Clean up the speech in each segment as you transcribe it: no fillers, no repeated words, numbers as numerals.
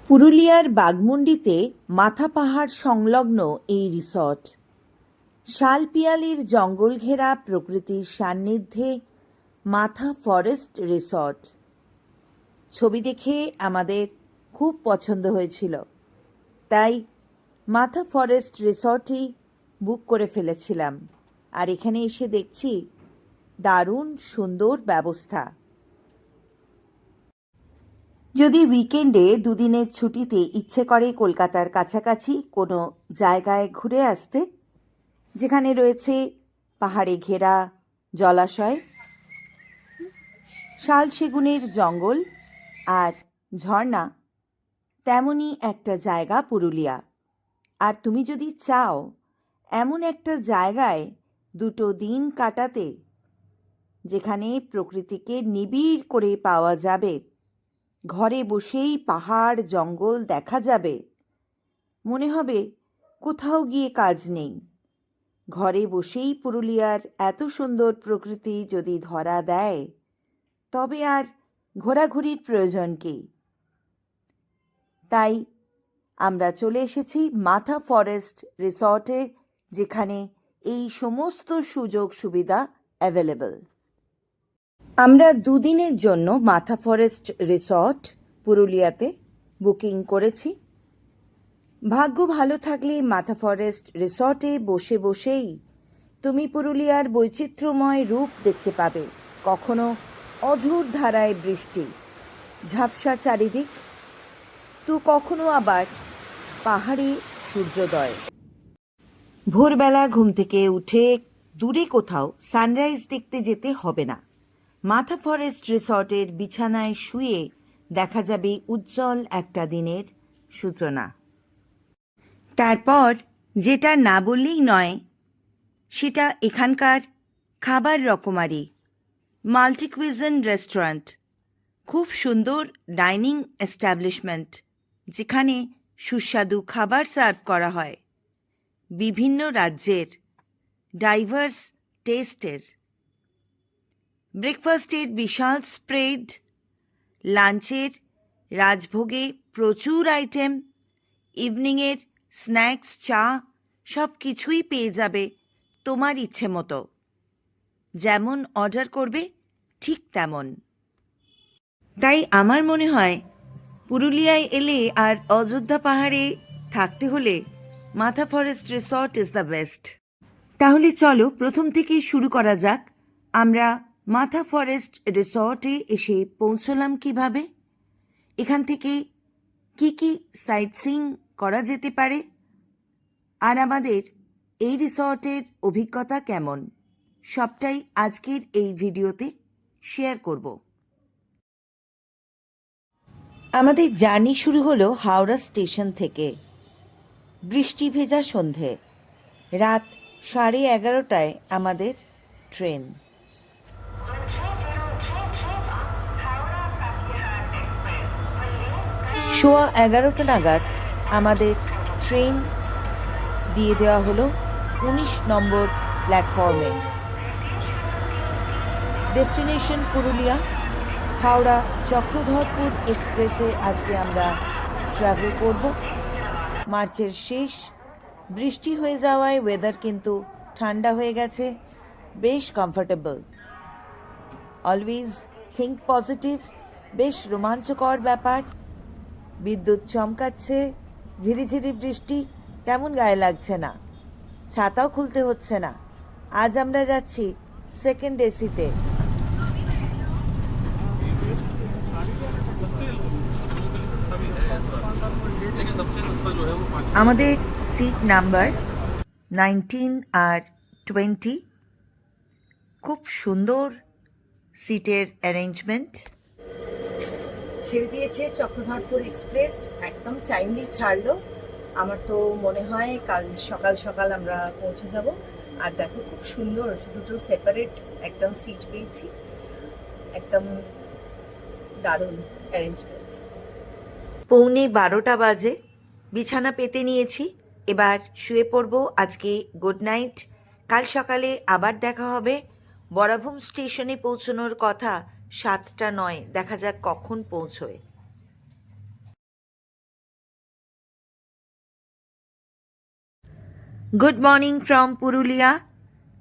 পুরুলিয়ার বাঘমুন্ডিতে মাথা পাহাড় সংলগ্ন এই রিসর্ট। শালপিয়ালির জঙ্গল ঘেরা প্রকৃতির সান্নিধ্যে মাথা ফরেস্ট রিসর্ট। ছবি দেখে আমাদের খুব পছন্দ হয়েছিল, তাই মাথা ফরেস্ট রিসর্টই বুক করে ফেলেছিলাম। আর এখানে এসে দেখছি দারুণ সুন্দর ব্যবস্থা। যদি উইকেন্ডে দুদিনের ছুটিতে ইচ্ছে করে কলকাতার কাছাকাছি কোনো জায়গায় ঘুরে আসতে, যেখানে রয়েছে পাহাড়ে ঘেরা জলাশয়, শাল সেগুনের জঙ্গল আর ঝর্ণা, তেমনই একটা জায়গা পুরুলিয়া। আর তুমি যদি চাও এমন একটা জায়গায় দুটো দিন কাটাতে, যেখানে প্রকৃতিকে নিবিড় করে পাওয়া যাবে, ঘরে বসেই পাহাড় জঙ্গল দেখা যাবে, মনে হবে কোথাও গিয়ে কাজ নেই। ঘরে বসেই পুরুলিয়ার এত সুন্দর প্রকৃতি যদি ধরা দেয়, তবে আর ঘোরাঘুরির প্রয়োজন কি? তাই আমরা চলে এসেছি মাথা ফরেস্ট রিসর্টে, যেখানে এই সমস্ত সুযোগ সুবিধা অ্যাভেলেবল। আমরা দুদিনের জন্য মাথা ফরেস্ট রিসর্ট পুরুলিয়াতে বুকিং করেছি। ভাগ্য ভালো থাকলে মাথা ফরেস্ট রিসর্টে বসে বসেই তুমি পুরুলিয়ার বৈচিত্র্যময় রূপ দেখতে পাবে। কখনো অঝোর ধারায় বৃষ্টি, ঝাপসা চারিদিক, তো কখনো আবার পাহাড়ে সূর্যোদয়। ভোরবেলা ঘুম থেকে উঠে দূরে কোথাও সানরাইজ দেখতে যেতে হবে না। মাথা ফরেস্ট রিসর্টের বিছানায় শুয়ে দেখা যাবে উজ্জ্বল একটা দিনের সূচনা। তারপর যেটা না বললেই নয়, সেটা এখানকার খাবার রকমারি মাল্টিকুইজিন রেস্টুরেন্ট। খুব সুন্দর ডাইনিং এস্টাবলিশমেন্ট, যেখানে সুস্বাদু খাবার সার্ভ করা হয়, বিভিন্ন রাজ্যের ডাইভার্স টেস্টের। ব্রেকফাস্টের বিশাল স্প্রেড, লাঞ্চের রাজভোগে প্রচুর আইটেম, ইভিনিংয়ের স্ন্যাক্স, চা, সব কিছুই পেয়ে যাবে তোমার ইচ্ছে মতো। যেমন অর্ডার করবে ঠিক তেমন। তাই আমার মনে হয় পুরুলিয়ায় এলে আর অযোধ্যা পাহাড়ে থাকতে হলে মাথা forest resort is the best. তাহলে চলো প্রথম থেকে শুরু করা যাক। আমরা মাথা ফরেস্ট রিসর্টে এসে পৌঁছলাম কিভাবে, এখান থেকে কি কি সাইট সিইং করা যেতে পারে, আর আমাদের এই রিসর্টের অভিজ্ঞতা কেমন, সবটাই আজকের এই ভিডিওতে শেয়ার করব। আমাদের জার্নি শুরু হলো হাওড়া স্টেশন থেকে। বৃষ্টি ভেজা সন্ধে, রাত 11:30টায় আমাদের ট্রেন। 11:15 নাগাদ আমাদের ট্রেন দিয়ে দেওয়া হলো 19 নম্বর প্ল্যাটফর্মে। ডেস্টিনেশন পুরুলিয়া। হাওড়া চক্রধরপুর এক্সপ্রেসে আজকে আমরা ট্রাভেল করব। মার্চের শেষ, বৃষ্টি হয়ে যাওয়ায় ওয়েদার কিন্তু ঠান্ডা হয়ে গেছে, বেশ কমফোর্টেবল। Always think positive. বেশ রোমাঞ্চকর ব্যাপার। বিদ্যুৎ চমকাচ্ছে, ঝিরিঝিরি বৃষ্টি তেমন গায়ে লাগছে না, ছাতাও খুলতে হচ্ছে না। আজ আমরা যাচ্ছি সেকেন্ড এসিতে। আমাদের সিট নাম্বার 19 আর 20। খুব সুন্দর সিটের অ্যারেঞ্জমেন্ট। ছেড়ে দিয়েছে চক্রধরপুর এক্সপ্রেস, একদম টাইমলি ছাড়লো। আমার তো মনে হয় কাল সকাল সকাল আমরা পৌঁছে যাব। আর দেখো খুব সুন্দর দুটো সেপারেট একদম সিট পেয়েছি, একদম দারুণ অ্যারেঞ্জমেন্ট। 11:15 বাজে, বিছানা পেতে নিয়েছি, এবার শুয়ে পড়বো। আজকে গুড নাইট। কাল সকালে আবার দেখা হবে। বরাভূম স্টেশনে পৌঁছানোর কথা 7টা নয়, দেখা যাক কখন পৌঁছয়। Good morning from Purulia.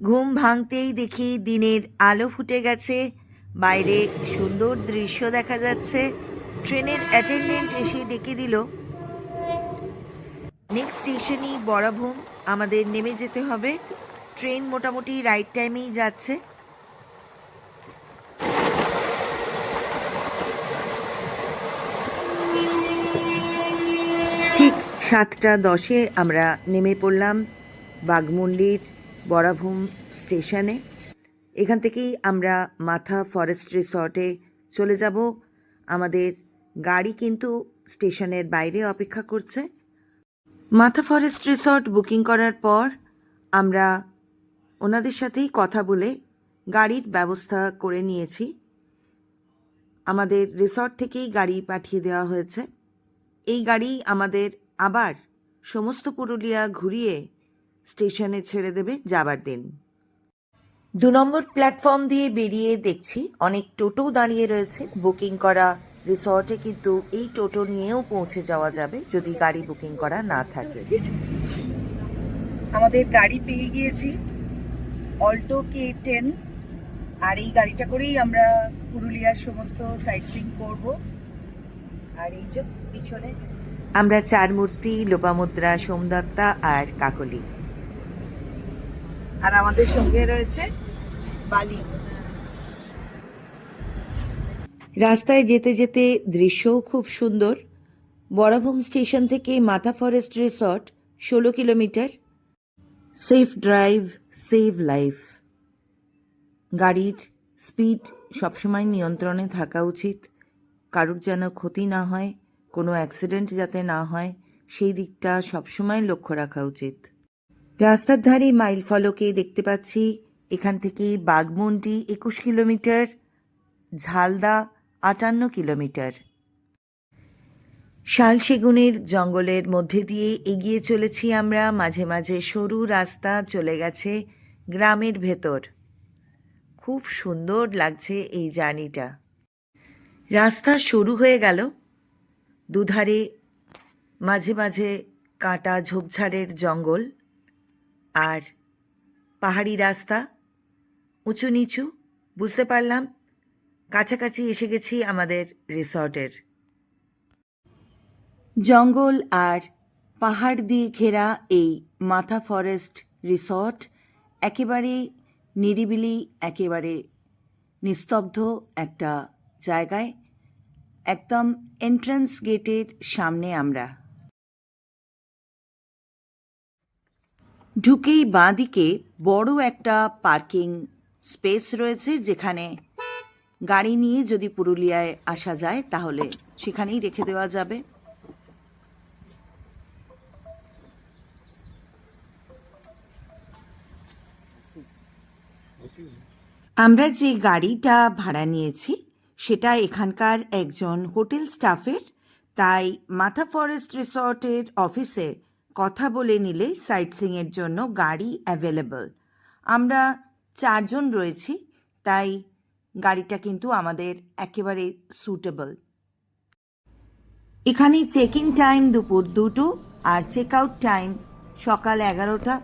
ঘুম ভাঙতেই দেখি দিনের আলো ফুটে গেছে, বাইরে সুন্দর দৃশ্য দেখা যাচ্ছে। ট্রেনের অ্যাটেন্ডেন্ট এসে ডেকে দিল, নেক্সট স্টেশনই বরাভূম, আমাদের নেমে যেতে হবে। ট্রেন মোটামুটি রাইট টাইমেই যাচ্ছে। ঠিক 7:10 আমরা নেমে পড়লাম বাঘমুন্ডির বরাভূম স্টেশনে। এখান থেকেই আমরা মাথা ফরেস্ট রিসর্টে চলে যাব। আমাদের গাড়ি কিন্তু স্টেশনের বাইরে অপেক্ষা করছে। মাথা ফরেস্ট রিসর্ট বুকিং করার পর আমরা ওনাদের সাথেই কথা বলে গাড়ির ব্যবস্থা করে নিয়েছি। আমাদের রিসর্ট থেকেই গাড়ি পাঠিয়ে দেওয়া হয়েছে। এই গাড়ি আমাদের আবার সমস্ত পুরুলিয়া ঘুরিয়ে স্টেশনে ছেড়ে দেবে যাবার দিন। 2 নম্বর প্ল্যাটফর্ম দিয়ে বেরিয়ে দেখছি অনেক টোটো দাঁড়িয়ে রয়েছে বুকিং করা রিসর্টে, কিন্তু এই টোটো নিয়েও পৌঁছে যাওয়া যাবে যদি গাড়ি বুকিং করা না থাকে। আমাদের গাড়ি পেয়ে গিয়েছি, অল্টো K10, আর এই গাড়িটা করেই আমরা পুরুলিয়ার সমস্ত সাইট সিইং করব। আর এই যে পিছনে আমরা চারমূর্তি, লোপামুদ্রা, সোমদত্তা আর কাকলি, আর আমাদের সঙ্গে রয়েছে বালি। রাস্তায় যেতে যেতে দৃশ্যও খুব সুন্দর। বরাভূম স্টেশন থেকে মাথা forest resort 16 kilometre. Safe drive, save life. গাড়ির স্পিড সবসময় নিয়ন্ত্রণে থাকা উচিত, কারুর যেন ক্ষতি না হয়, কোনো অ্যাক্সিডেন্ট যাতে না হয় সেই দিকটা সবসময় লক্ষ্য রাখা উচিত। রাস্তার ধারে মাইল ফলকে দেখতে পাচ্ছি এখান থেকে বাঘমুন্ডি 21 কিলোমিটার, ঝালদা 58 কিলোমিটার। শাল সেগুনের জঙ্গলের মধ্যে দিয়ে এগিয়ে চলেছি আমরা। মাঝে মাঝে সরু রাস্তা চলে গেছে গ্রামের ভেতর। খুব সুন্দর লাগছে এই জার্নিটা। রাস্তা সরু হয়ে গেল, দুধারে মাঝে মাঝে কাঁটা ঝোপঝাড়ের জঙ্গল আর পাহাড়ি রাস্তা, উঁচু নিচু। বুঝতে পারলাম কাছাকাছি এসে গেছি আমাদের রিসর্টের। জঙ্গল আর পাহাড় দিয়ে ঘেরা এই মাথা ফরেস্ট রিসর্ট একেবারে নিরিবিলি, একেবারে নিস্তব্ধ একটা জায়গায়। একদম এন্ট্রান্স গেটের সামনে আমরা। ঢুকেই বাঁদিকে বড় একটা পার্কিং স্পেস রয়েছে, যেখানে গাড়ি নিয়ে যদি পুরুলিয়ায় আসা যায় তাহলে সেখানেই রেখে দেওয়া যাবে। আমরা যে গাড়িটা ভাড়া নিয়েছি সেটা এখানকার একজন হোটেল স্টাফের, তাই মাথা ফরেস্ট রিসর্টের অফিসে কথা বলে নিলে সাইট সিইংয়ের জন্য গাড়ি অ্যাভেলেবল। আমরা 4 জন রয়েছি, তাই গাড়িটা কিন্তু আমাদের একেবারে সুটেবল। এখানে চেক ইন টাইম দুপুর 2টো আর চেক আউট টাইম সকাল 11টা।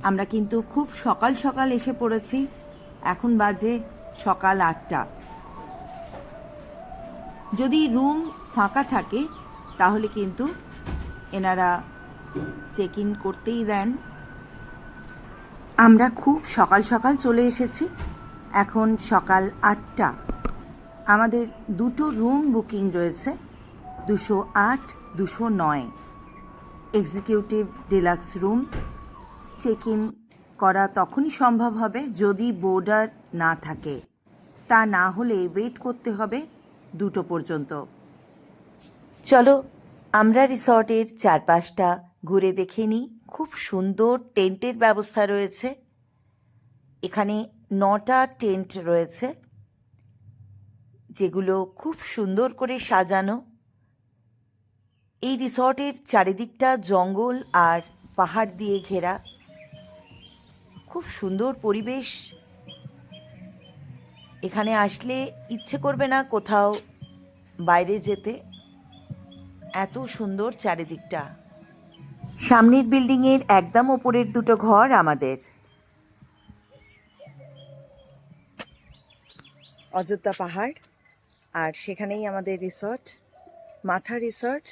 আমরা কিন্তু খুব সকাল সকাল এসে পড়েছি, এখন বাজে সকাল 8টা। যদি রুম ফাঁকা থাকে তাহলে কিন্তু এনারা চেক ইন করতেই দেন। আমরা খুব সকাল সকাল চলে এসেছি, এখন সকাল 8টা। আমাদের 2টো রুম বুকিং রয়েছে, 208, 209 executive deluxe room. Check in করা তখনই সম্ভব হবে যদি বোর্ডার না থাকে, তা না হলে ওয়েট করতে হবে 2টো পর্যন্ত। চলো আমরা রিসর্টের চারপাশটা ঘুরে দেখে নিই। খুব সুন্দর টেন্টের ব্যবস্থা রয়েছে। এখানে 9টা টেন্ট রয়েছে, যেগুলো খুব সুন্দর করে সাজানো। এই রিসর্টের চারিদিকটা জঙ্গল আর পাহাড় দিয়ে ঘেরা, খুব সুন্দর পরিবেশ। এখানে আসলে ইচ্ছে করবে না কোথাও বাইরে যেতে, এত সুন্দর চারিদিকটা। সামনের বিল্ডিংয়ের একদম ওপরের দুটো ঘর আমাদের। অযোধ্যা পাহাড়, আর সেখানেই আমাদের রিসর্ট, মাথা রিসর্ট।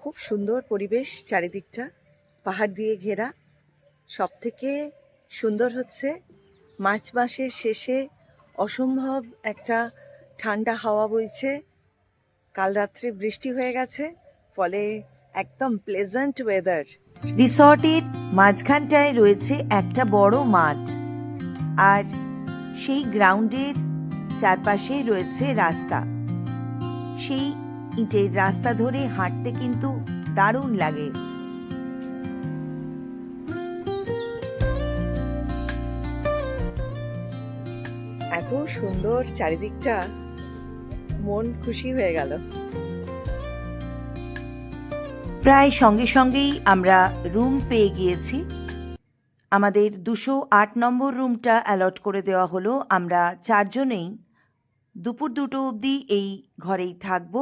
খুব সুন্দর পরিবেশ, চারিদিকটা পাহাড় দিয়ে ঘেরা। সব থেকে সুন্দর হচ্ছে মার্চ মাসের শেষে অসম্ভব একটা ঠান্ডা হাওয়া বইছে। কাল রাত্রে বৃষ্টি হয়ে গেছে, ফলে একদম প্লেজেন্ট ওয়েদার। রিসর্টের মাঝখানটায় রয়েছে একটা বড় মাঠ, আর সেই গ্রাউন্ডের চারপাশেই রয়েছে রাস্তা। সেই ইটের রাস্তা ধরে হাঁটতে কিন্তু দারুণ লাগে। এত সুন্দর চারিদিকটা, মন খুশি হয়ে গেল। প্রায় সঙ্গে সঙ্গেই আমরা রুম পেয়ে গিয়েছি। আমাদের 208 নম্বর রুমটা অ্যালট করে দেওয়া হলো। আমরা 4 জনেই দুপুর 2টো অবধি এই ঘরেই থাকব।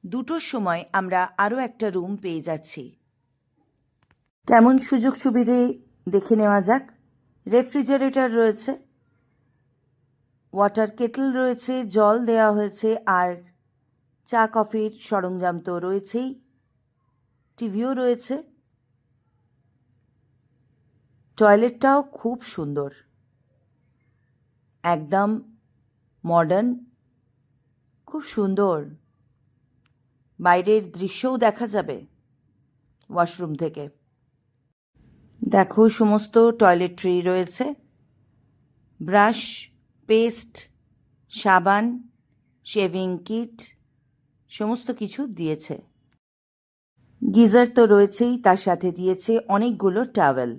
2টোর সময় আমরা আরও একটা রুম পেয়ে যাচ্ছি। কেমন সুযোগ সুবিধে দেখে নেওয়া যাক। রেফ্রিজারেটর রয়েছে, ওয়াটার কেটল রয়েছে, জল দেওয়া হয়েছে, আর চা কফির সরঞ্জাম তো রয়েছেই, টিভিও রয়েছে। টয়লেটটাও খুব সুন্দর, একদম মডার্ন, খুব সুন্দর। বাইরের দৃশ্যও দেখা যাবে ওয়াশরুম থেকে। দেখো, সমস্ত টয়লেট্রি রয়েছে, ব্রাশ, পেস্ট, সাবান, শেভিং কিট, সমস্ত কিছু দিয়েছে। গিজার তো রয়েছেই, তার সাথে দিয়েছে অনেকগুলো টাওয়েল।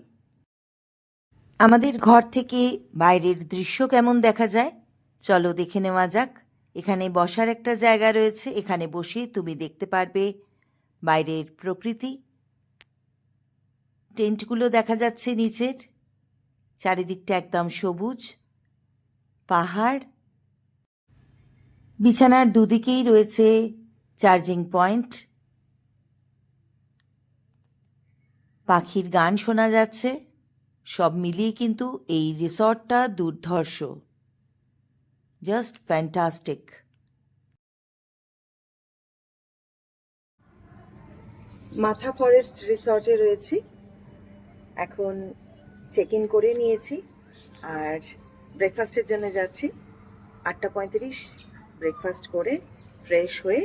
আমাদের ঘর থেকে বাইরের দৃশ্য কেমন দেখা যায় চলো দেখে নেওয়া যাক। এখানে বসার একটা জায়গা রয়েছে, এখানে বসে তুমি দেখতে পারবে বাইরের প্রকৃতি। টেন্টগুলো দেখা যাচ্ছে নিচের, চারিদিকটা একদম সবুজ, পাহাড়। বিছানার দুদিকেই রয়েছে চার্জিং পয়েন্ট। পাখির গান শোনা যাচ্ছে। সব মিলিয়ে কিন্তু এই রিসর্টটা দুর্ধর্ষ, জাস্ট ফ্যান্টাস্টিক। মাথা ফরেস্ট রিসর্টে রয়েছি এখন। চেক ইন করে নিয়েছি আর ব্রেকফাস্টের জন্য যাচ্ছি। 8:35 ব্রেকফাস্ট করে ফ্রেশ হয়ে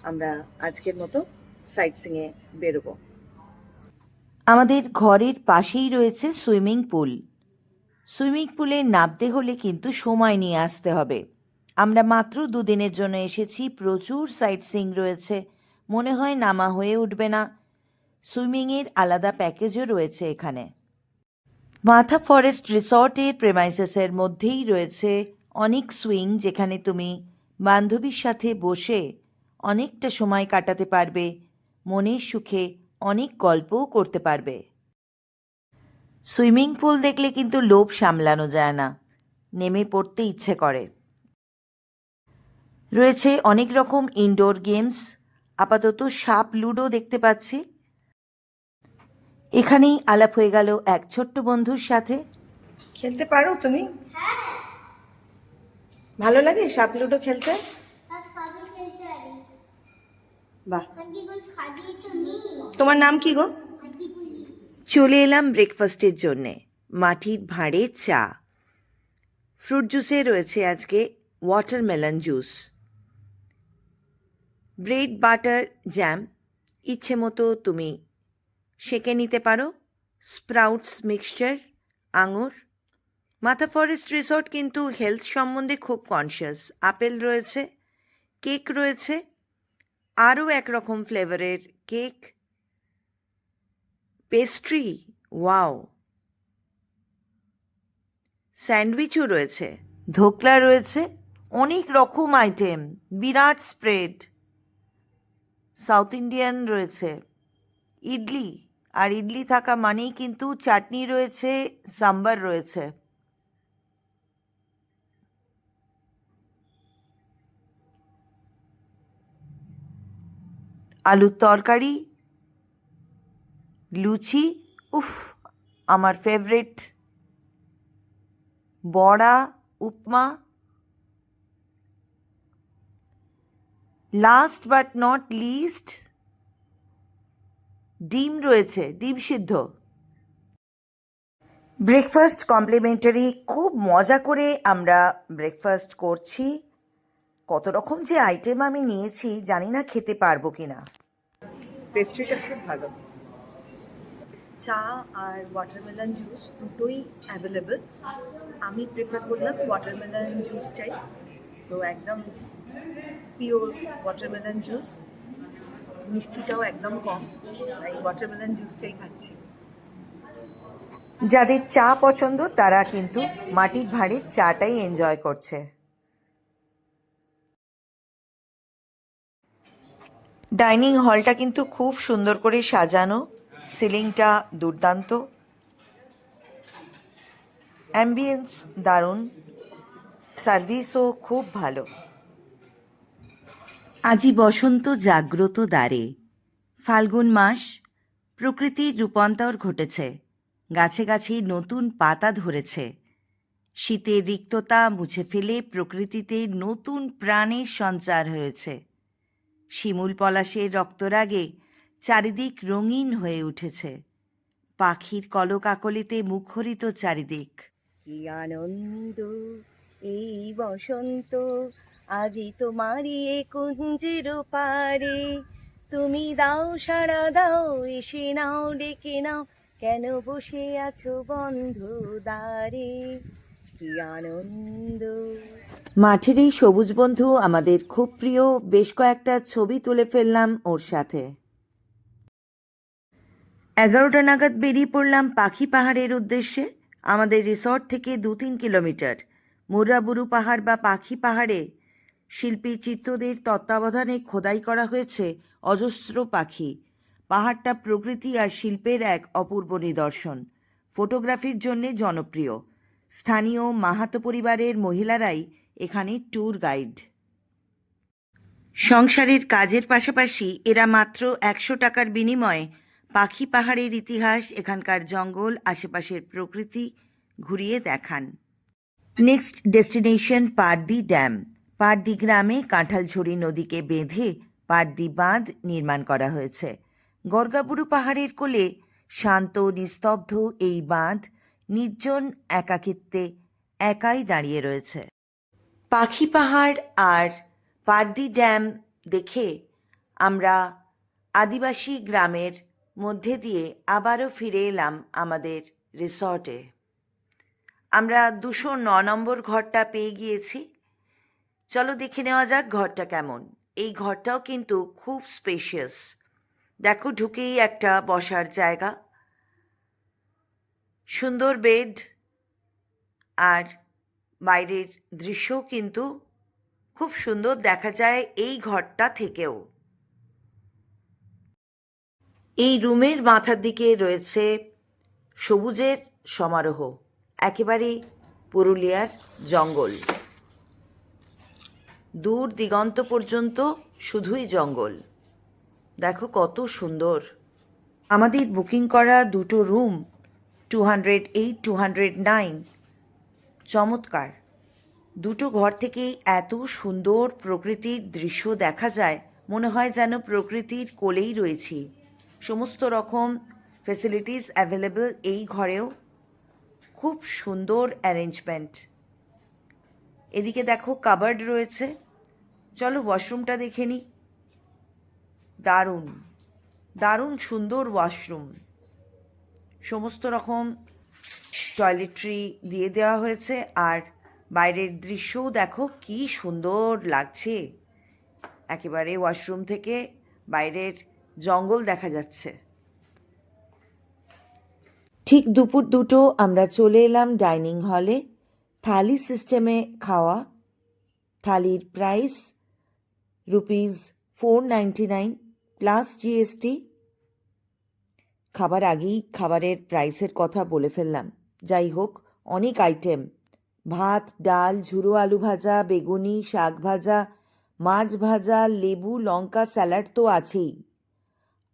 আমরা আজকের মতো সাইট সিংয়ে বেরোবো। আমাদের ঘরের পাশেই রয়েছে সুইমিং পুল। সুইমিং পুলে নামতে হলে কিন্তু সময় নিয়ে আসতে হবে। আমরা মাত্র 2 দিনের জন্য এসেছি, প্রচুর সাইট সিং রয়েছে, মনে হয় নামা হয়ে উঠবে না। সুইমিংয়ের আলাদা প্যাকেজও রয়েছে এখানে। মাথা ফরেস্ট রিসর্টের প্রেমাইসেসের মধ্যেই রয়েছে অনেক সুইং, যেখানে তুমি বান্ধবীর সাথে বসে অনেকটা সময় কাটাতে পারবে, মনের সুখে অনেক গল্পও করতে পারবে। সুইমিং পুল দেখলে কিন্তু লোভ সামলানো যায় না, নেমে পড়তে ইচ্ছে করে। রয়েছে অনেক রকম ইনডোর গেমস, আপাতত সাপ লুডো দেখতে পাচ্ছি। এখানেই আলাপ হয়ে গেল এক ছোট্ট বন্ধুর সাথে। খেলতে পারো তুমি? ভালো লাগে সাপ লুডো খেলতে? বাহ, তোমার নাম কি গো? চলে এলাম ব্রেকফাস্টের জন্যে। মাটির ভাঁড়ে চা, ফ্রুট জুসে রয়েছে আজকে watermelon juice, bread butter jam, ইচ্ছে মতো তুমি সেঁকে নিতে পারো, স্প্রাউটস মিক্সচার, আঙুর। মাথা ফরেস্ট রিসর্ট কিন্তু হেলথ সম্বন্ধে খুব কনসিয়াস। আপেল রয়েছে, কেক রয়েছে, আরও একরকম ফ্লেভারের কেক, পেস্ট্রি, ওয়াও, স্যান্ডউইচও রয়েছে, ধোকলা রয়েছে, অনেক রকম আইটেম, বিরাট স্প্রেড। সাউথ ইন্ডিয়ান রয়েছে, ইডলি, আর ইডলি থাকা মানেই কিন্তু চাটনি রয়েছে, সাম্বার রয়েছে। আলুর তরকারি, লুচি, উফ, আমার ফেভারিট, বড়া, উপমা, লাস্ট বাট নট লিস্ট ডিম রয়েছে, ডিম সিদ্ধ। ব্রেকফাস্ট কমপ্লিমেন্টারি, খুব মজা করে আমরা ব্রেকফাস্ট করছি। কত রকম যে আইটেম আমি নিয়েছি, জানি না খেতে পারবো কিনা। পেস্ট্রিটা খুব ভালো। চা আর ওয়াটারমেলন জুস দুটোই অ্যাভেলেবল। আমি প্রেফার করলাম ওয়াটারমেলন জুসটাই, তো একদম পিওর ওয়াটারমেলন জুস, মিষ্টিটাও একদম কম, তাই ওয়াটারমেলন জুসটাই খাচ্ছি। যাদের চা পছন্দ তারা কিন্তু মাটির ভাঁড়ের চাটাই এনজয় করছে। ডাইনিং হলটা কিন্তু খুব সুন্দর করে সাজানো, সিলিংটা দুর্দান্ত, অ্যাম্বিয়েন্স দারুণ, সার্ভিসও খুব ভালো। আজি বসন্ত জাগ্রত দ্বারে, ফাল্গুন মাস, প্রকৃতির রূপান্তর ঘটেছে, গাছে গাছে নতুন পাতা ধরেছে, শীতের রিক্ততা মুছে ফেলে প্রকৃতিতে নতুন প্রাণের সঞ্চার হয়েছে। শিমুল পলাশের রক্তরাগে চারিদিক রঙিন হয়ে উঠেছে, পাখির কলকাকলিতে মুখরিত চারিদিক। কি আনন্দ এই বসন্ত, আজি তোমারই এ কুঞ্জের পারে, তুমি দাও সাড়া দাও, এসে নাও ডেকে নাও, কেন বসে আছো বন্ধ দ্বারে, কি আনন্দ। মাঠের এই সবুজ বন্ধু আমাদের খুব প্রিয়, বেশ কয়েকটা ছবি তুলে ফেললাম ওর সাথে। 11টা নাগাদ বেরিয়ে পড়লাম পাখি পাহাড়ের উদ্দেশ্যে। আমাদের রিসর্ট থেকে 2-3 কিলোমিটার মুরাবুরু পাহাড় বা পাখি পাহাড়ে শিল্পী চিত্তদের তত্ত্বাবধানে খোদাই করা হয়েছে অজস্র পাখি। পাহাড়টা প্রকৃতি আর শিল্পের এক অপূর্ব নিদর্শন, ফটোগ্রাফির জন্যে জনপ্রিয়। স্থানীয় মাহাতো পরিবারের মহিলারাই এখানে ট্যুর গাইড। সংসারের কাজের পাশাপাশি এরা মাত্র 100 টাকার বিনিময়ে পাখি পাহাড়ের ইতিহাস, এখানকার জঙ্গল, আশেপাশের প্রকৃতি ঘুরিয়ে দেখান। Next destination Pardi dam. Pardi গ্রামে কাঁঠালঝুড়ি নদীকে বেঁধে পারদি বাঁধ নির্মাণ করা হয়েছে। গর্গাবুরু পাহাড়ের কোলে শান্ত নিস্তব্ধ এই বাঁধ নির্জন একাকিত্বে একাই দাঁড়িয়ে রয়েছে। পাখি পাহাড় আর পারদি ড্যাম দেখে আমরা আদিবাসী গ্রামের মধ্যে দিয়ে আবারও ফিরে এলাম আমাদের রিসর্টে। আমরা 209 নম্বর ঘরটা পেয়ে গিয়েছি। চলো দেখে নেওয়া যাক ঘরটা কেমন। এই ঘরটাও কিন্তু খুব স্পেশিয়াস। দেখো, ঢুকেই একটা বসার জায়গা, সুন্দর বেড, আর বাইরের দৃশ্যও কিন্তু খুব সুন্দর দেখা যায় এই ঘরটা থেকেও। এই রুমের মাথার দিকে রয়েছে সবুজের সমারোহ, একেবারে পুরুলিয়ার জঙ্গল, দূর দিগন্ত পর্যন্ত শুধুই জঙ্গল। দেখো কত সুন্দর। আমাদের বুকিং করা দুটো রুম 208, 209, চমৎকার। দুটো ঘর থেকেই এত সুন্দর প্রকৃতির দৃশ্য দেখা যায়, মনে হয় যেন প্রকৃতির কোলেই রয়েছি। সমস্ত রকম ফেসিলিটিস অ্যাভেলেবল এই ঘরেও, খুব সুন্দর অ্যারেঞ্জমেন্ট। এদিকে দেখো কাবার্ড রয়েছে। চলো ওয়াশরুমটা দেখে নিই। দারুণ দারুণ সুন্দর ওয়াশরুম, সমস্ত রকম টয়লেট্রি দিয়ে দেওয়া হয়েছে, আর বাইরের দৃশ্যও দেখো কি সুন্দর লাগছে। একেবারে ওয়াশরুম থেকে বাইরের জঙ্গল দেখা যাচ্ছে। ঠিক দুপুর 2টো আমরা চলে এলাম ডাইনিং হলে। থালি সিস্টেমে খাওয়া, থালির প্রাইস ₹499 প্লাস জিএসটি। খাবার আগেই খাবারের প্রাইসের কথা বলে ফেললাম। যাই হোক, অনেক আইটেম, ভাত, ডাল, ঝুরো আলু ভাজা, বেগুনি, শাক ভাজা, মাছ ভাজা, লেবু, লঙ্কা, স্যালাড তো আছেই।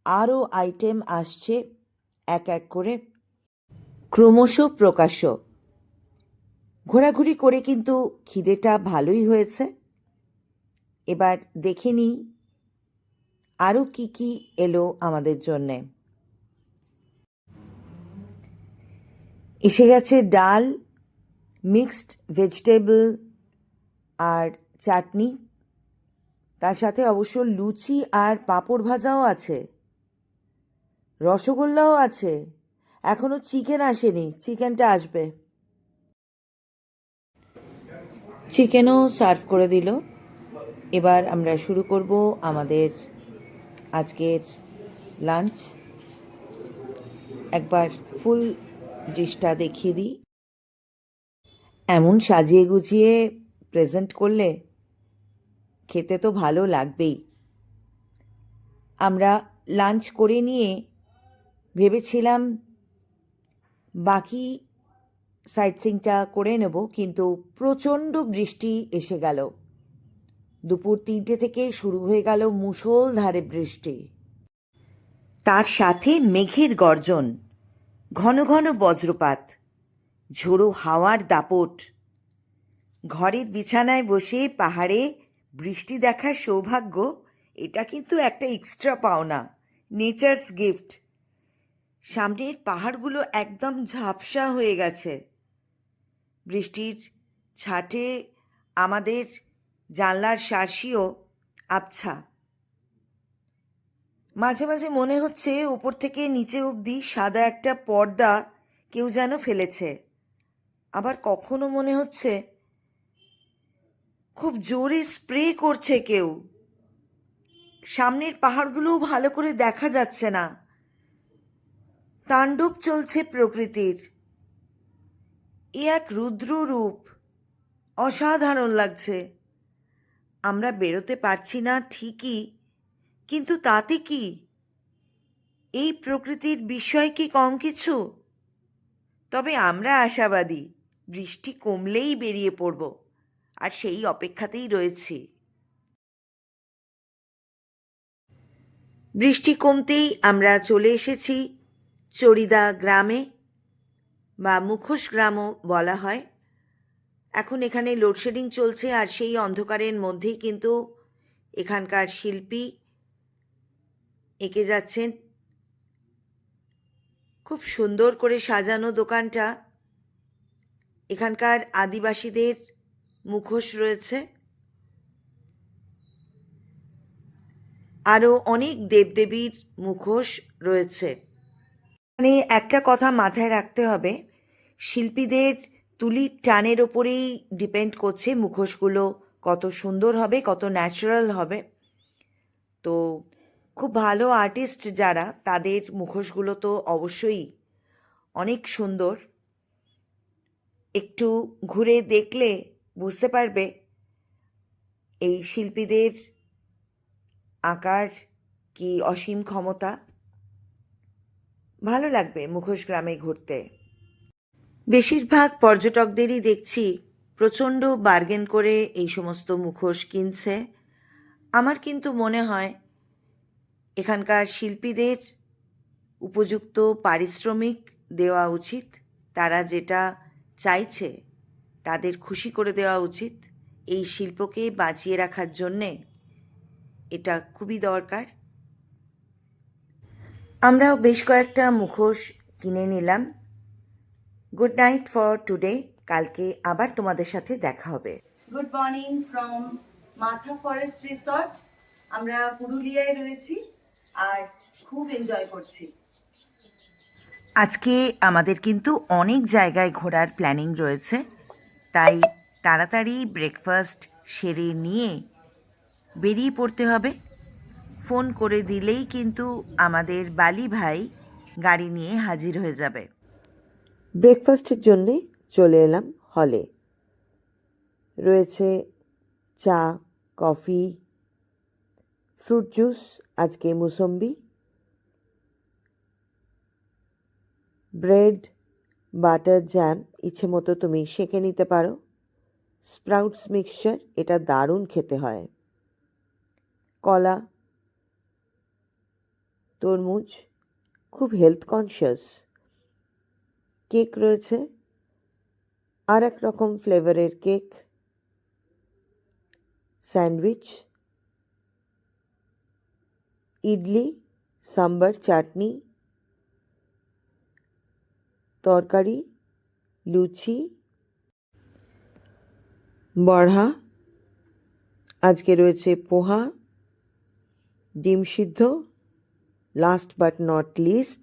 আরও আইটেম আসছে, এক এক করে ক্রমশ প্রকাশ্য। ঘোরাঘুরি করে কিন্তু খিদেটা ভালোই হয়েছে। এবার দেখে নিই আরও কি কি এলো আমাদের জন্যে। এসে গেছে ডাল, মিক্সড ভেজিটেবল আর চাটনি, তার সাথে অবশ্য লুচি আর পাঁপড় ভাজাও আছে, রসগোল্লাও আছে। এখনো চিকেন আসেনি, চিকেনটা আসবে। চিকেনও সার্ভ করে দিল। এবার আমরা শুরু করব আমাদের আজকের লাঞ্চ। একবার ফুল ডিশটা দেখিয়ে দিই। এমন সাজিয়ে গুছিয়ে প্রেজেন্ট করলে খেতে তো ভালো লাগবেই। আমরা লাঞ্চ করে নিয়ে ভেবেছিলাম বাকি সাইটসিংটা করে নেব, কিন্তু প্রচণ্ড বৃষ্টি এসে গেল। দুপুর 3টে থেকে শুরু হয়ে গেল মুষলধারে বৃষ্টি, তার সাথে মেঘের গর্জন, ঘন ঘন বজ্রপাত, ঝোড়ো হাওয়ার দাপট। ঘরের বিছানায় বসে পাহাড়ে বৃষ্টি দেখার সৌভাগ্য, এটা কিন্তু একটা এক্সট্রা পাওনা, নেচারস গিফট। সামনের পাহাড়গুলো একদম ঝাপসা হয়ে গেছে। বৃষ্টির ছাটে আমাদের জানলার শার্সিও আবছা। মাঝে মাঝে মনে হচ্ছে উপর থেকে নিচে অবধি সাদা একটা পর্দা কেউ যেন ফেলেছে। আবার কখনো মনে হচ্ছে খুব জোরে স্প্রে করছে কেউ। সামনের পাহাড়গুলোও ভালো করে দেখা যাচ্ছে না। তাণ্ডব চলছে প্রকৃতির। এ এক রুদ্র রূপ, অসাধারণ লাগছে। আমরা বেরোতে পারছি না ঠিকই, কিন্তু তাতে কি? এই প্রকৃতির বিষয় কি কম কিছু? তবে আমরা আশাবাদী, বৃষ্টি কমলেই বেরিয়ে পড়ব, আর সেই অপেক্ষাতেই রয়েছি। বৃষ্টি কমতেই আমরা চলে এসেছি চড়িদা গ্রামে, বা মুখোশ গ্রামও বলা হয়। এখন এখানে লোডশেডিং চলছে, আর সেই অন্ধকারের মধ্যেই কিন্তু এখানকার শিল্পী এঁকে যাচ্ছেন। খুব সুন্দর করে সাজানো দোকানটা। এখানকার আদিবাসীদের মুখোশ রয়েছে, আরও অনেক দেবদেবীর মুখোশ রয়েছে। মানে একটা কথা মাথায় রাখতে হবে, শিল্পীদের তুলির টানের ওপরেই ডিপেন্ড করছে মুখোশগুলো কত সুন্দর হবে, কত ন্যাচারাল হবে। তো খুব ভালো আর্টিস্ট যারা, তাদের মুখোশগুলো তো অবশ্যই অনেক সুন্দর। একটু ঘুরে দেখলে বুঝতে পারবে এই শিল্পীদের আঁকার কি অসীম ক্ষমতা। ভালো লাগবে মুখোশ গ্রামে ঘুরতে। বেশিরভাগ পর্যটকদেরই দেখছি প্রচণ্ড বার্গেন করে এই সমস্ত মুখোশ কিনছে। আমার কিন্তু মনে হয় এখানকার শিল্পীদের উপযুক্ত পারিশ্রমিক দেওয়া উচিত। তারা যেটা চাইছে তাদের খুশি করে দেওয়া উচিত। এই শিল্পকে বাঁচিয়ে রাখার জন্যে এটা খুবই দরকার। আমরাও বেশ কয়েকটা মুখোশ কিনে নিলাম। Good night for today. কালকে আবার তোমাদের সাথে দেখা হবে। গুড মর্নিং ফ্রম মাথা ফরেস্ট রিসর্ট। আমরা পুরুলিয়ায় রয়েছি আর খুব এনজয় করছি। আজকে আমাদের কিন্তু অনেক জায়গায় ঘোরার প্ল্যানিং রয়েছে, তাই তাড়াতাড়ি ব্রেকফাস্ট সেরে নিয়ে বেরিয়ে পড়তে হবে। ফোন করে দিলেই কিন্তু আমাদের বালি ভাই গাড়ি নিয়ে হাজির হয়ে যাবে। ব্রেকফাস্টের জন্যে চলে এলাম হলে। রয়েছে চা, কফি, ফ্রুট জুস, আজকে মুসম্বি, ব্রেড, বাটার, জ্যাম ইচ্ছে মতো তুমি সেঁকে নিতে পারো। স্প্রাউটস মিক্সচার, এটা দারুণ খেতে হয়। কলা, তরমুজ, খুব হেলথ কনসিয়াস। কেক রয়েছে, আর এক রকম ফ্লেভারের কেক, স্যান্ডউইচ, ইডলি, সাম্বার, চাটনি, তরকারি, লুচি, বড়া, আজকে রয়েছে পোহা, ডিম সিদ্ধ, লাস্ট বাট নট লিস্ট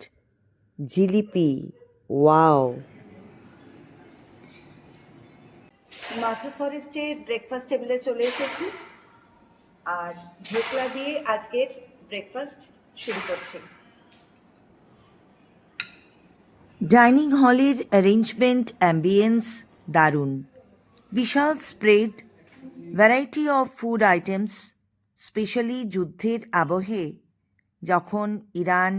জিলিপি। ওয়াও! মাথা ফরেস্টের ব্রেকফাস্ট টেবিলে চলে এসেছি আর ঢোকলা দিয়ে আজকের ব্রেকফাস্ট শুরু করছি। ডাইনিং হলের অ্যারেঞ্জমেন্ট, অ্যাম্বিয়েন্স দারুণ। বিশাল spread, variety of food items, specially যুদ্ধের আবহে যখন ইরান,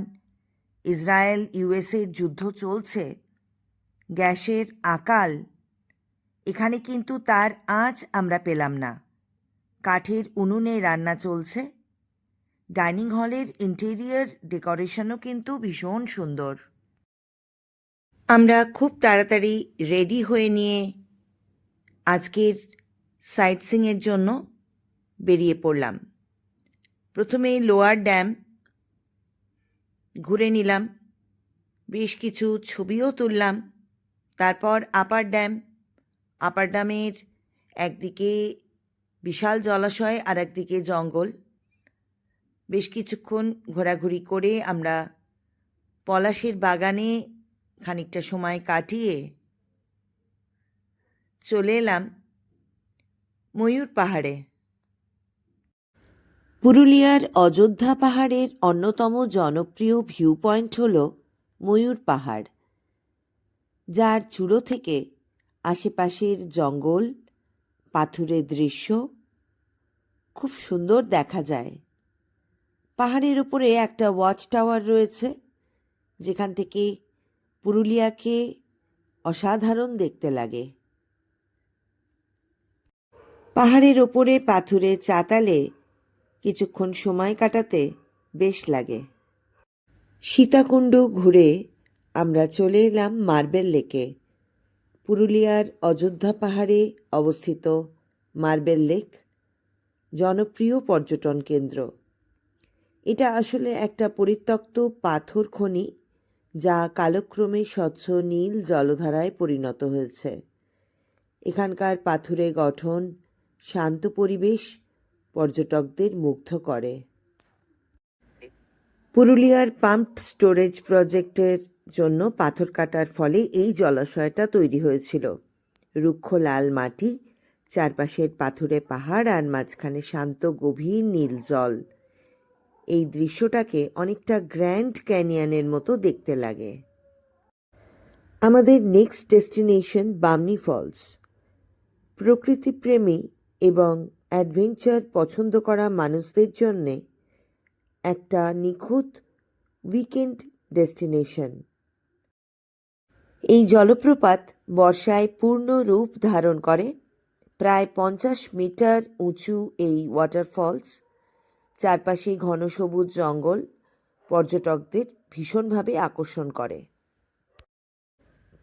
ইসরায়েল, ইউএসএর যুদ্ধ চলছে, গ্যাসের আকাল, এখানে কিন্তু তার আঁচ আমরা পেলাম না। কাঠের উনুনে রান্না চলছে। ডাইনিং হলের ইন্টেরিয়র ডেকোরেশনও কিন্তু ভীষণ সুন্দর। আমরা খুব তাড়াতাড়ি রেডি হয়ে নিয়ে আজকের সাইট সিংয়ের জন্য বেরিয়ে পড়লাম। প্রথমে লোয়ার ড্যাম ঘুরে নিলাম, বেশ কিছু ছবিও তুললাম। তারপর আপার ড্যাম। আপার ড্যামের একদিকে বিশাল জলাশয় আর একদিকে জঙ্গল। বেশ কিছুক্ষণ ঘোরাঘুরি করে আমরা পলাশের বাগানে খানিকটা সময় কাটিয়ে চলে এলাম ময়ূর পাহাড়ে। পুরুলিয়ার অযোধ্যা পাহাড়ের অন্যতম জনপ্রিয় ভিউ পয়েন্ট হল ময়ূর পাহাড়, যার চূড়ো থেকে আশেপাশের জঙ্গল, পাথুরের দৃশ্য খুব সুন্দর দেখা যায়। পাহাড়ের উপরে একটা ওয়াচ টাওয়ার রয়েছে, যেখান থেকে পুরুলিয়াকে অসাধারণ দেখতে লাগে। পাহাড়ের ওপরে পাথুরে চাতালে কিছুক্ষণ সময় কাটাতে বেশ লাগে। সীতাকুণ্ড ঘুরে আমরা চলে এলাম মার্বেল লেকে। পুরুলিয়ার অযোধ্যা পাহাড়ে অবস্থিত মার্বেল লেক জনপ্রিয় পর্যটন কেন্দ্র। এটা আসলে একটা পরিত্যক্ত পাথর খনি, যা কালক্রমে স্বচ্ছ নীল জলধারায় পরিণত হয়েছে। এখানকার পাথুরে গঠন, শান্ত পরিবেশ পর্যটকদের মুগ্ধ করে। পুরুলিয়ার পাম্পড স্টোরেজ প্রজেক্টের জন্য পাথর কাটার ফলে এই জলাশয়টা তৈরি হয়েছিল। রুক্ষ লাল মাটি, চারপাশের পাথুরে পাহাড় আর মাঝখানে শান্ত গভীর নীল জল। এই দৃশ্যটাকে অনেকটা গ্র্যান্ড ক্যানিয়নের মতো দেখতে লাগে। আমাদের নেক্সট ডেস্টিনেশন বামনি ফলস। প্রকৃতিপ্রেমী এবং অ্যাডভেঞ্চার পছন্দ করা মানুষদের জন্যে একটা নিখুঁত উইকেন্ড ডেস্টিনেশন। এই জলপ্রপাত বর্ষায় পূর্ণ রূপ ধারণ করে। প্রায় 50 মিটার উঁচু এই ওয়াটারফলস, চারপাশে ঘন সবুজ জঙ্গল পর্যটকদের ভীষণভাবে আকর্ষণ করে।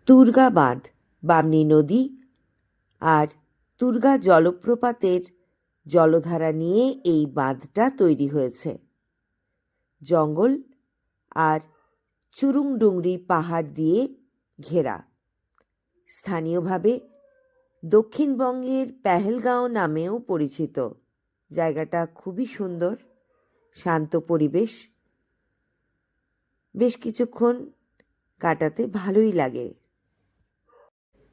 তুর্গা বাঁধ, বামনি নদী আর তুর্গা জলপ্রপাতের জলধারা নিয়ে এই বাঁধটা তৈরি হয়েছে। জঙ্গল আর চুরুংডুংরি পাহাড় দিয়ে ঘেরা। স্থানীয়ভাবে দক্ষিণবঙ্গের পেহেলগাঁও নামেও পরিচিত। জায়গাটা খুবই সুন্দর, শান্ত পরিবেশ, বেশ কিছুক্ষণ কাটাতে ভালোই লাগে।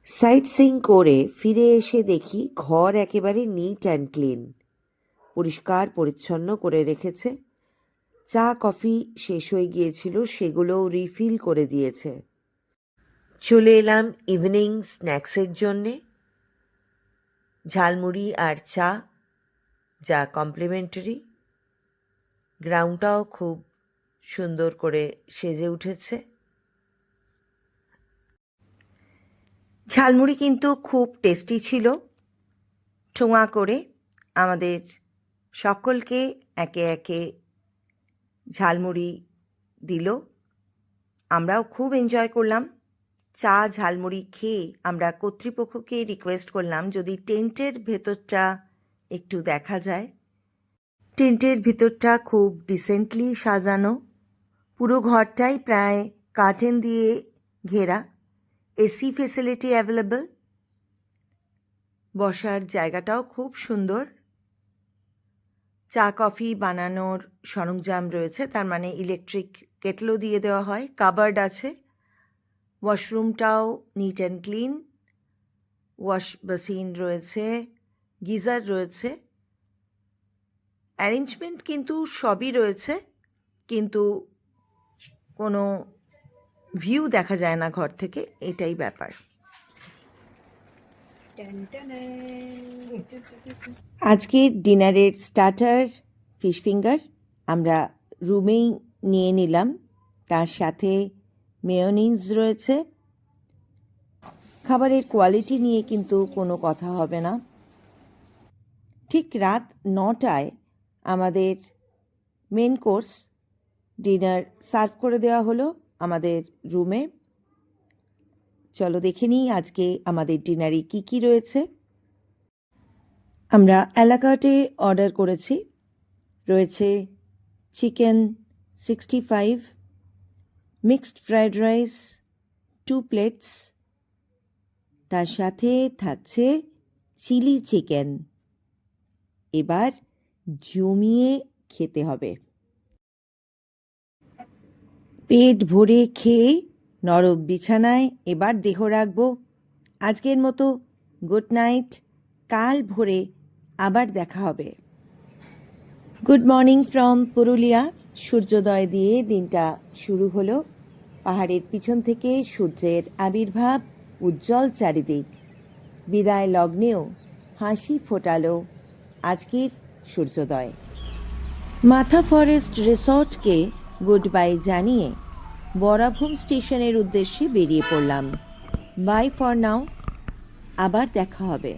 সাইট সিইং করে ফিরে এসে দেখি ঘর একেবারে নিট অ্যান্ড ক্লিন, পরিষ্কার পরিচ্ছন্ন করে রেখেছে। চা কফি শেষ হয়ে গিয়েছিল, সেগুলোও রিফিল করে দিয়েছে। চলে এলাম ইভিনিং স্ন্যাক্সের জন্যে। ঝালমুড়ি আর চা, যা কমপ্লিমেন্টারি। গ্রাউন্ডটাও খুব সুন্দর করে সেজে উঠেছে। ঝালমুড়ি কিন্তু খুব টেস্টি ছিল। ঠোঙা করে আমাদের সকলকে একে একে ঝালমুড়ি দিল। আমরাও খুব এনজয় করলাম। চা ঝালমুড়ি খেয়ে আমরা কর্তৃপক্ষকে রিকোয়েস্ট করলাম যদি টেন্টের ভেতরটা একটু দেখা যায়। টেন্টের ভিতরটা খুব ডিসেন্টলি সাজানো, পুরো ঘরটাই প্রায় কার্টেন দিয়ে ঘেরা, এসি ফেসিলিটি অ্যাভেলেবল, বসার জায়গাটাও খুব সুন্দর, চা কফি বানানোর সরঞ্জাম রয়েছে, তার মানে ইলেকট্রিক কেটলও দিয়ে দেওয়া হয়, কাবার্ড আছে, ওয়াশরুমটাও neat and clean, wash basin রয়েছে, গিজার রয়েছে, অ্যারেঞ্জমেন্ট কিন্তু সবই রয়েছে, কিন্তু কোনো ভিউ দেখা যায় না ঘর থেকে, এটাই ব্যাপার। আজকের ডিনারের স্টার্টার ফিশ ফিঙ্গার আমরা রুমেই নিয়ে নিলাম, তার সাথে মেয়োনিজ রয়েছে। খাবারের কোয়ালিটি নিয়ে কিন্তু কোনো কথা হবে না। ঠিক রাত 9টায় আমাদের মেন কোর্স ডিনার সার্ভ করে দেওয়া হলো আমাদের রুমে। চলো দেখে নিই আজকে আমাদের ডিনারে কি কি রয়েছে। আমরা অ্যালাকার্টে অর্ডার করেছি। রয়েছে chicken 65, mixed fried rice 2 plates, তার সাথে থাকছে চিলি চিকেন। এবার জমিয়ে খেতে হবে। পেট ভরে খেয়ে নরম বিছানায় এবার দেহ রাখবো। আজকের মতো গুড নাইট, কাল ভোরে আবার দেখা হবে। Good morning from Purulia. সূর্যোদয় দিয়ে দিনটা শুরু হলো। পাহাড়ের পিছন থেকে সূর্যের আবির্ভাব, উজ্জ্বল চারিদিক। বিদায় লগ্নেও হাসি ফোটালো আজকের সূর্যোদয়। মাথা ফরেস্ট রিসর্টকে গুড বাই জানিয়ে বরাভূম স্টেশনের উদ্দেশ্যে বেরিয়ে পড়লাম। বাই ফর নাও, আবার দেখা হবে।